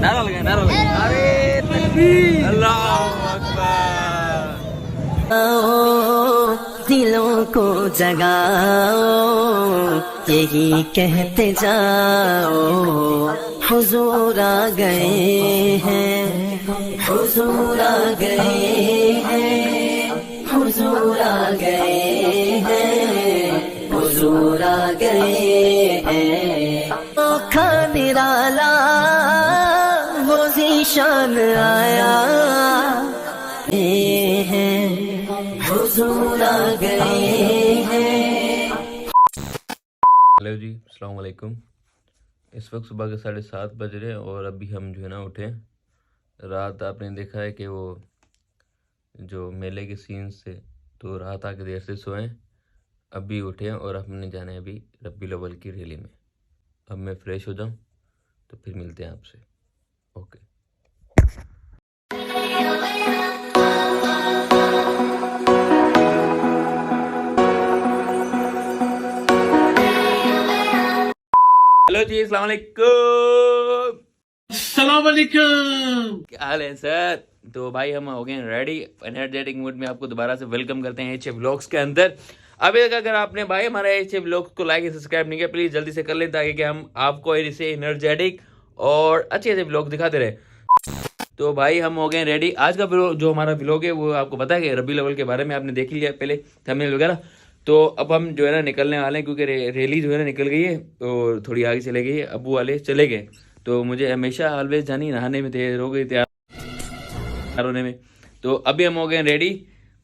नारा लगा नारे तकबीर अल्लाह अकबर। दिलों को जगाओ यही कहते जाओ हुजूर आ गए हैं, हुजूर आ गए हैं, हुजूर आ गए हैं, हुजूर आ गए हैं। ओखा निराला वो ज़ीशान आया हैं, हुजूर आ गए हैं। हेलो जी, अस्सलाम वालेकुम। इस वक्त सुबह के 7:30 बज रहे हैं और अभी हम जो है ना उठे। रात आपने देखा है कि वो जो मेले के सीन्स थे तो रात आके देर से सोए, अभी उठे हैं और हमने जाना है अभी रब्बीउल अव्वल की रैली में। अब मैं फ्रेश हो जाऊं तो फिर मिलते हैं आपसे। ओके। हेलो जी, अस्सलाम वालेकुम। अस्सलाम वालेकुम। क्या हाल है सर? तो भाई हम हो गए रेडी, एनर्जेटिक मूड में आपको दोबारा से वेलकम करते हैं एच व्लॉग्स के अंदर। अभी तक अगर आपने भाई हमारे एच व्लॉग्स को लाइक सब्सक्राइब नहीं किया, प्लीज़ जल्दी से कर लें ताकि कि हम आपको इसे एनर्जेटिक और अच्छे अच्छे व्लॉग दिखाते रहे। तो भाई हम हो गए रेडी। आज का जो हमारा व्लॉग है वो आपको पता है कि रब्बीउल अव्वल के बारे में आपने देख लिया पहले थंबनेल वगैरह। तो अब हम जो है ना निकलने वाले हैं क्योंकि रैली जो है ना निकल गई है और थोड़ी आगे चले गई है। अबू वाले चले गए तो मुझे हमेशा ऑलवेज जानी नहाने में देर हो गई तैयार होने में। तो अभी हम हो गए रेडी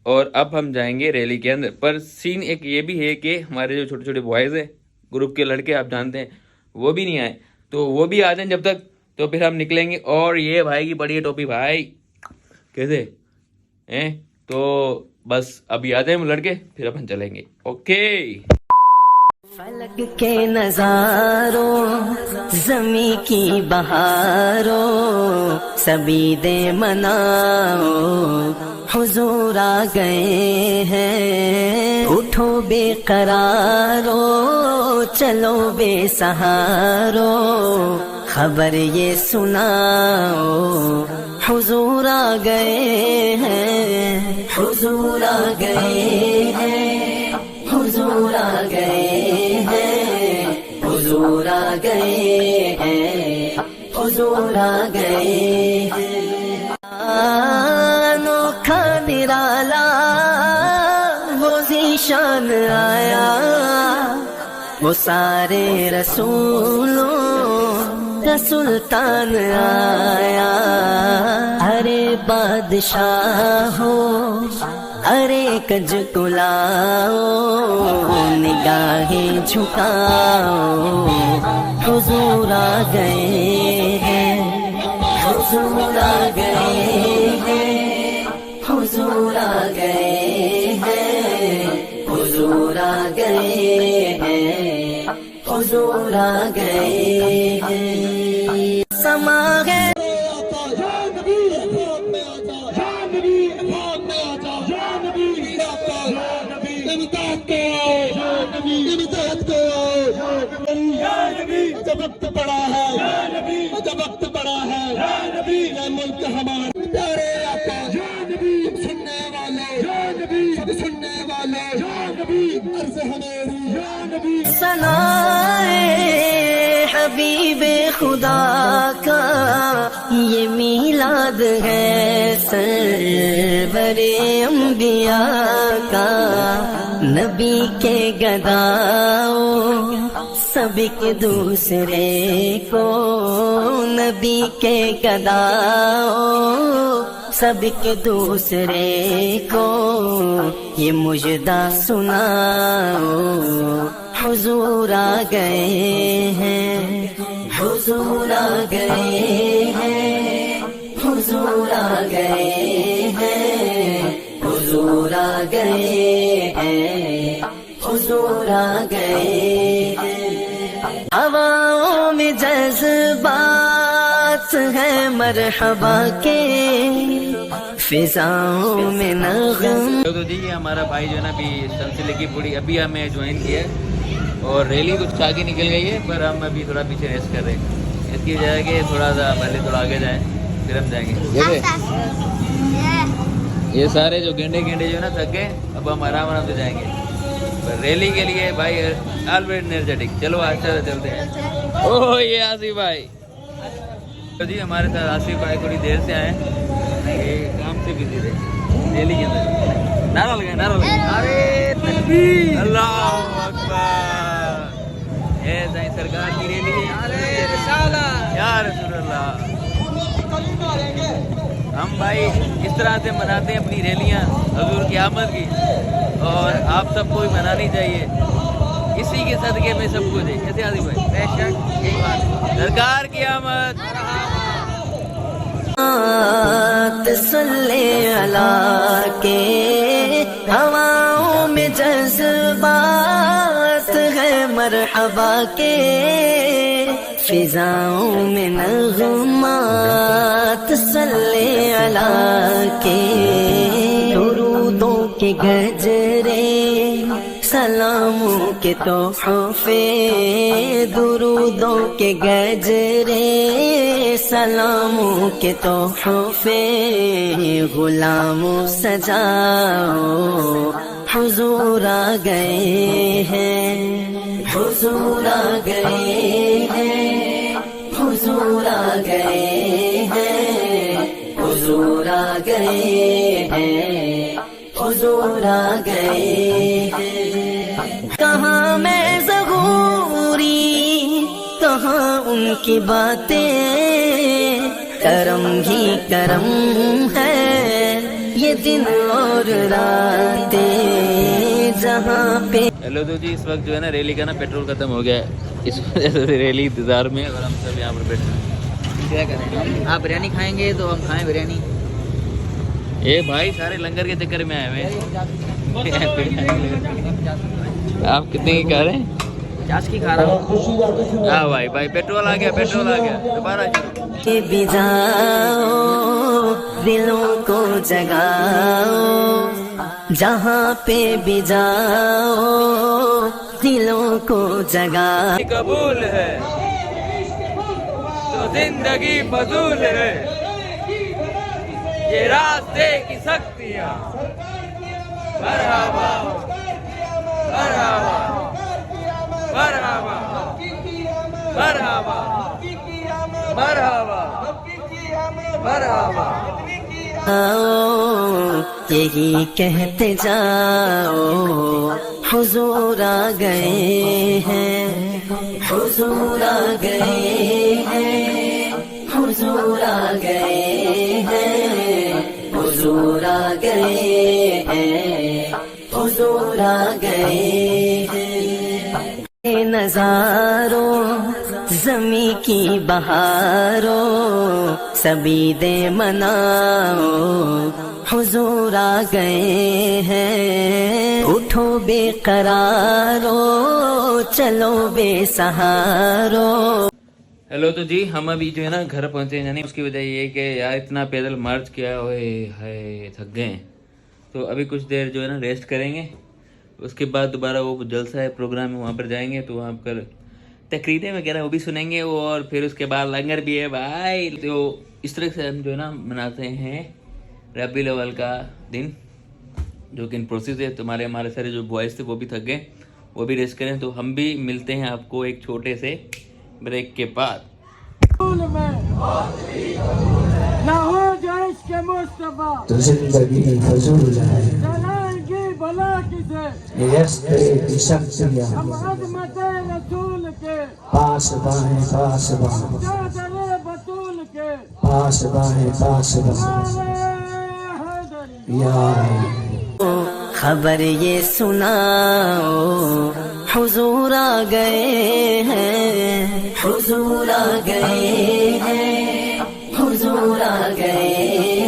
और अब हम जाएंगे रैली के अंदर। पर सीन एक ये भी है कि हमारे जो छोटे छोटे बॉयज़ हैं, ग्रुप के लड़के आप जानते हैं, वो भी नहीं आए। तो वो भी आ जाएं जब तक, तो फिर हम निकलेंगे। और ये भाई की बड़ी है टोपी भाई, कैसे हैं? तो बस अभी आ जाए वो लड़के, फिर अपन चलेंगे। ओके। फलक के नजारों ज़मीं की बहारों सभी दे मनाओ हुजूर आ गए हैं। उठो बेकरारो चलो बेसहारो खबर ये सुनाओ हुजूर आ गए हैं, हुजूर आ गए हैं, हुजूर आ गए हैं, हुजूर आ गए हैं, हुजूर आ गए हैं। अनोखा निराला वो ज़ीशान आया, वो सारे रसूलों का सुल्तान आया। अरे बादशाह हो अरे कज को लाओ निगाहें झुकाओ हुजूर आ गए हैं, हुजूर आ गए हैं, हुजूर आ गए हैं, हुजूर आ गए हैं, हुजूर आ गए हैं। समा है जब वक्त पड़ा है, जब वक्त पड़ा है, ये मुल्क हमारा प्यारे आका, सुनने वाले, सब सुनने वाले, अर्ज़ हमेरी सनाए हबीबे खुदा का ये मीलाद है सरवरे अंबिया का। नबी के गदाओ सभी के दूसरे को, नबी के गदाओ सभी के दूसरे को ये मुजदा सुनाओ हुजूर आ गए हैं, हुजूर आ गए हैं, हुजूर आ गए हैं, हुजूर आ गए हैं, हुजूर आ गए हैं। हवाओं में जज्बात है मरहबा के, फिजाओं में नगम। तो जी ये हमारा भाई जो है ना अभी सिलसिले की पूरी अभी हमें ज्वाइन किया है और रैली कुछ आगे निकल गई है, पर हम अभी थोड़ा पीछे रेस्ट कर रहे हैं। की वजह कि थोड़ा सा पहले थोड़ा आगे जाएं फिर हम जाएंगे। जैसे ये सारे जो गेंडे गेंडे जो है ना थक गए, अब हम आराम आराम से जाएंगे। पर रैली के लिए भाई ऑलवेज एनर्जेटिक। चलो अच्छा चलते हैं। ओह ये आसिफ भाई, तो जी हमारे साथ आसिफ भाई थोड़ी देर से आए, ये काम से बिजी थे रैली के अंदर। नारा लगाए, नारा लगाए, अरे तकबीर, अल्लाह अकबर। ये साईं सरकार की रैली है, अरे या रसूल अल्लाह। हम भाई इस तरह से मनाते हैं अपनी रैलियां हजूर की आमद की, और आप सबको भी मनानी चाहिए। इसी के सदके में सब कुछ है। कैसे आदिल भाई? बेशक यही बात है। सरकार की आमद। सल्ले अला के हवाओं में जज्बात है मरहबा के, फिजाओं में नगमात सल्ले अला के, दुरूदों के गजरे सलामों के तोहफे, दुरूदों के गजरे सलामों के तोहफे, गुलामों सजाओ हुजूर आ गए हैं, हुजूर आ गए हैं, हुजूर आ गए हैं, हुजूर आ गए हैं, हुजूर आ गए हैं। कहाँ मैं ज़हूरी, कहाँ उनकी बातें, करम ही करम है ये दिन और रातें जहाँ पे। हेलो तो जी, इस वक्त जो है ना रैली का ना पेट्रोल खत्म हो गया है, इस वजह से रैली इंतजार में, और हम सब यहाँ पर बैठे हैं। क्या करें? आप बिरयानी खाएंगे तो हम खाएं बिरयानी। ये भाई सारे लंगर के चक्कर में आए हुए हैं। आप कितने की खा रहे हैं? 50 की खा रहा हूँ। हाँ भाई भाई पेट्रोल आ गया, पेट्रोल आ गया दोबारा। भी जाओ दिलों को जगाओ, जहाँ पे भी जाओ दिलों को जगाओ। कबूल है तो जिंदगी फजूल है, ये रास्ते की शक्तियाँ। मरहबा मरहबा मरहबा मरहबा मरहबा मरहबा। यही कहते जाओ हुजूर आ गए हैं, हुजूर आ गए हैं, हुजूर आ गए हैं, हुजूर आ गए हैं, हुजूर आ गए हैं। नजारों ज़मी की बहारों सभी दे मनाओ हुजूर आ गए हैं। उठो बेकरारो चलो बेसहारो। हेलो तो जी, हम अभी जो है ना घर पहुंचे, यानी उसकी वजह ये है कि यार इतना पैदल मार्च किया, ओए हाय थक गए। तो अभी कुछ देर जो है ना रेस्ट करेंगे, उसके बाद दोबारा वो जलसा है प्रोग्राम है वहाँ पर जाएंगे, तो वहाँ पर तकरीरें वगैरह वो भी सुनेंगे, और फिर उसके बाद लंगर भी है भाई। तो इस तरह से हम जो है ना मनाते हैं रबीउल अव्वल का दिन, जो कि इन प्रोसेस है। तुम्हारे हमारे सारे जो बॉयज़ थे वो भी थक गए, वो भी रेस्ट करें। तो हम भी मिलते हैं आपको एक छोटे से ब्रेक के बाद। तो जिंदगी फजूल है, की शक्तियाँ पास बाहें पास बाहें पास बाहें पास बाहें यार। खबर ये सुनाओ हुजूर आ गए हैं, हुजूर आ गए हैं, हुजूर आ गए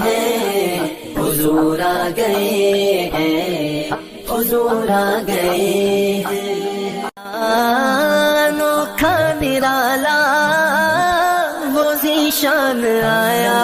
हैं, हुजूर आ गए हैं, हुजूर आ गए हैं। अनोखा निराला वो ज़ीशान आया,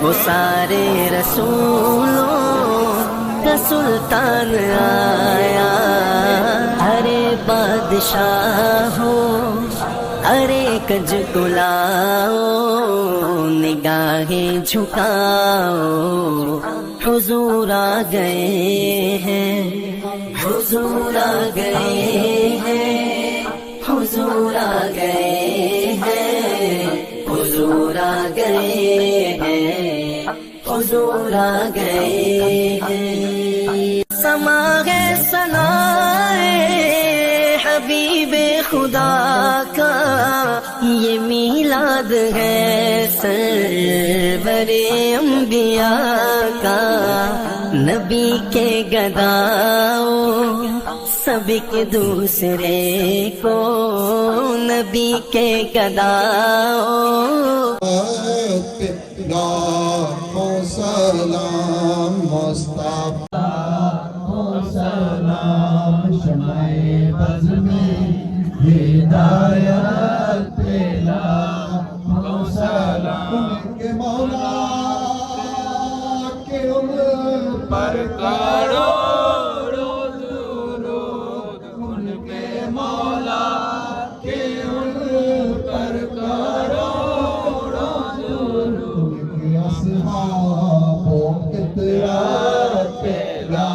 वो सारे रसूलों का सुल्तान आया। हरे बादशाह हो अरे कज को लाओ निगाहें झुकाओ हुजूर आ गए हैं हुजूर आ गए हैं हुजूर आ गए हैं हुजूर आ गए हैं हुजूर आ गए हैं समा है सनाए हबीबे खुदा का ये मीलाद है सरवरे अंबिया का नबी के गदाओ सब के दूसरे को नबी के गदाओ सलाम मुस्तफा सलाम शमाए बज़ में हिदायत पेला सलाम के मौला के उन पर करोड़ों दुरूद उनके मौला के उन पर करोड़ों दुरूद अस्हाबों के तिरात पेला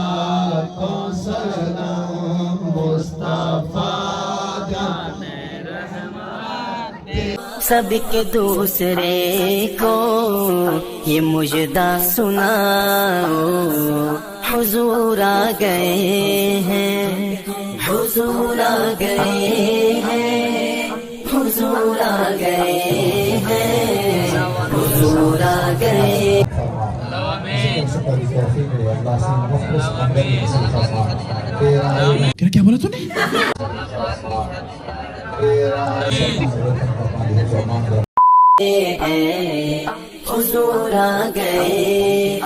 सलाम मुस्तफा सब के दूसरे को ये मुजदा सुनाओ हुजूर आ गए हैं हुजूर आ गए हैं हुजूर आ गए हैं हुजूर आ गए क्या बोला तूने हुजूर आ गए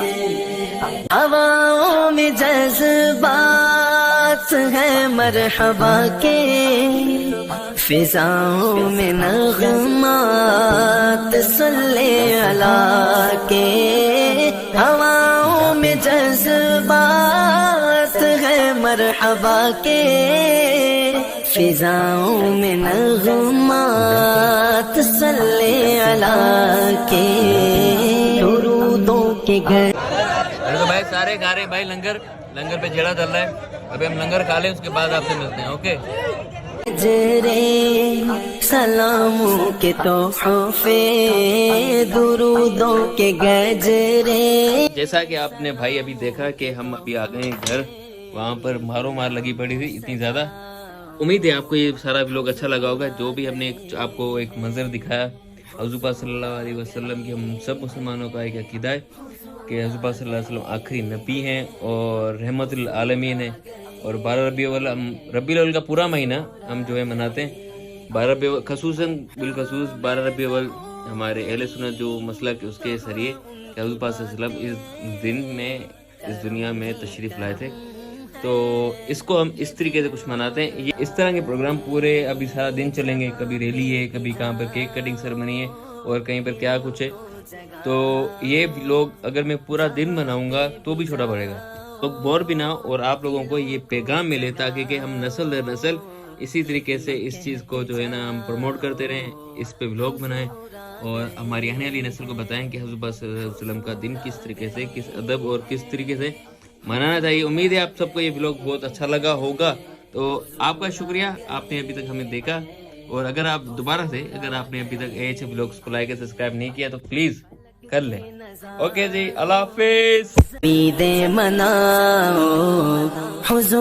हवाओं में जज्बात है मरहबा के फिजाओं में नग़मात सल्ले अला के हवाओं में जज्बात है मरहबा के फिजाओं में नग़मात सल्ले अला के दुरूदों के घर तो भाई सारे खा रहे हैं भाई लंगर पे जेड़ा चल रहा है अभी हम लंगर खा लें उसके बाद आपसे मिलते हैं ओके गजरे सलामों के तोहफे दुरूदों के गजरे जैसा कि आपने भाई अभी देखा कि हम अभी आ गए हैं घर वहाँ पर मारो मार लगी पड़ी थी इतनी ज़्यादा उम्मीद है आपको ये सारा व्लॉग अच्छा लगा होगा जो भी हमने आपको एक मंजर दिखाया हज़रत पाक सल्लल्लाहु अलैहि वसल्लम की हम सब मुसलमानों का एक अकीदा है कि हज़रत पाक सल्लल्लाहु अलैहि वसल्लम आखिरी नबी हैं और रहमतुल आलमीन है और 12 रबीउल अव्वल का पूरा महीना हम जो है मनाते हैं 12 रबीउल खसूसन बिलखसूस 12 रबीउल हमारे अहले सुन्नत जो मसलक उसके जरिए कि हज़रत पाक सल्लल्लाहु अलैहि वसल्लम इस दिन में इस दुनिया में तशरीफ़ लाए थे तो इसको हम इस तरीके से कुछ मनाते हैं ये इस तरह के प्रोग्राम पूरे अभी सारा दिन चलेंगे कभी रैली है कभी कहाँ पर केक कटिंग सेरेमनी है और कहीं पर क्या कुछ है तो ये लोग अगर मैं पूरा दिन मनाऊंगा तो भी छोटा पड़ेगा तो बोर भी ना हो और आप लोगों को ये पैगाम मिले ताकि कि हम नस्ल दर नस्ल इसी तरीके से इस चीज़ को जो है ना हम प्रमोट करते रहें इस पे व्लॉग बनाएं और हमारी आने वाली नस्ल को बताएं कि हज़रत पाक सल्लल्लाहु अलैहि वसल्लम का दिन किस तरीके से किस अदब और किस तरीके से मनाना चाहिए उम्मीद है आप सबको ये व्लॉग बहुत अच्छा लगा होगा तो आपका शुक्रिया आपने अभी तक हमें देखा और अगर आप दोबारा से अगर आपने अभी तक AH व्लॉग्स को लाइक और सब्सक्राइब नहीं किया तो प्लीज़ कर लें ओके जी अल्लाह हाफिज़ ईद मनाओ हुजूर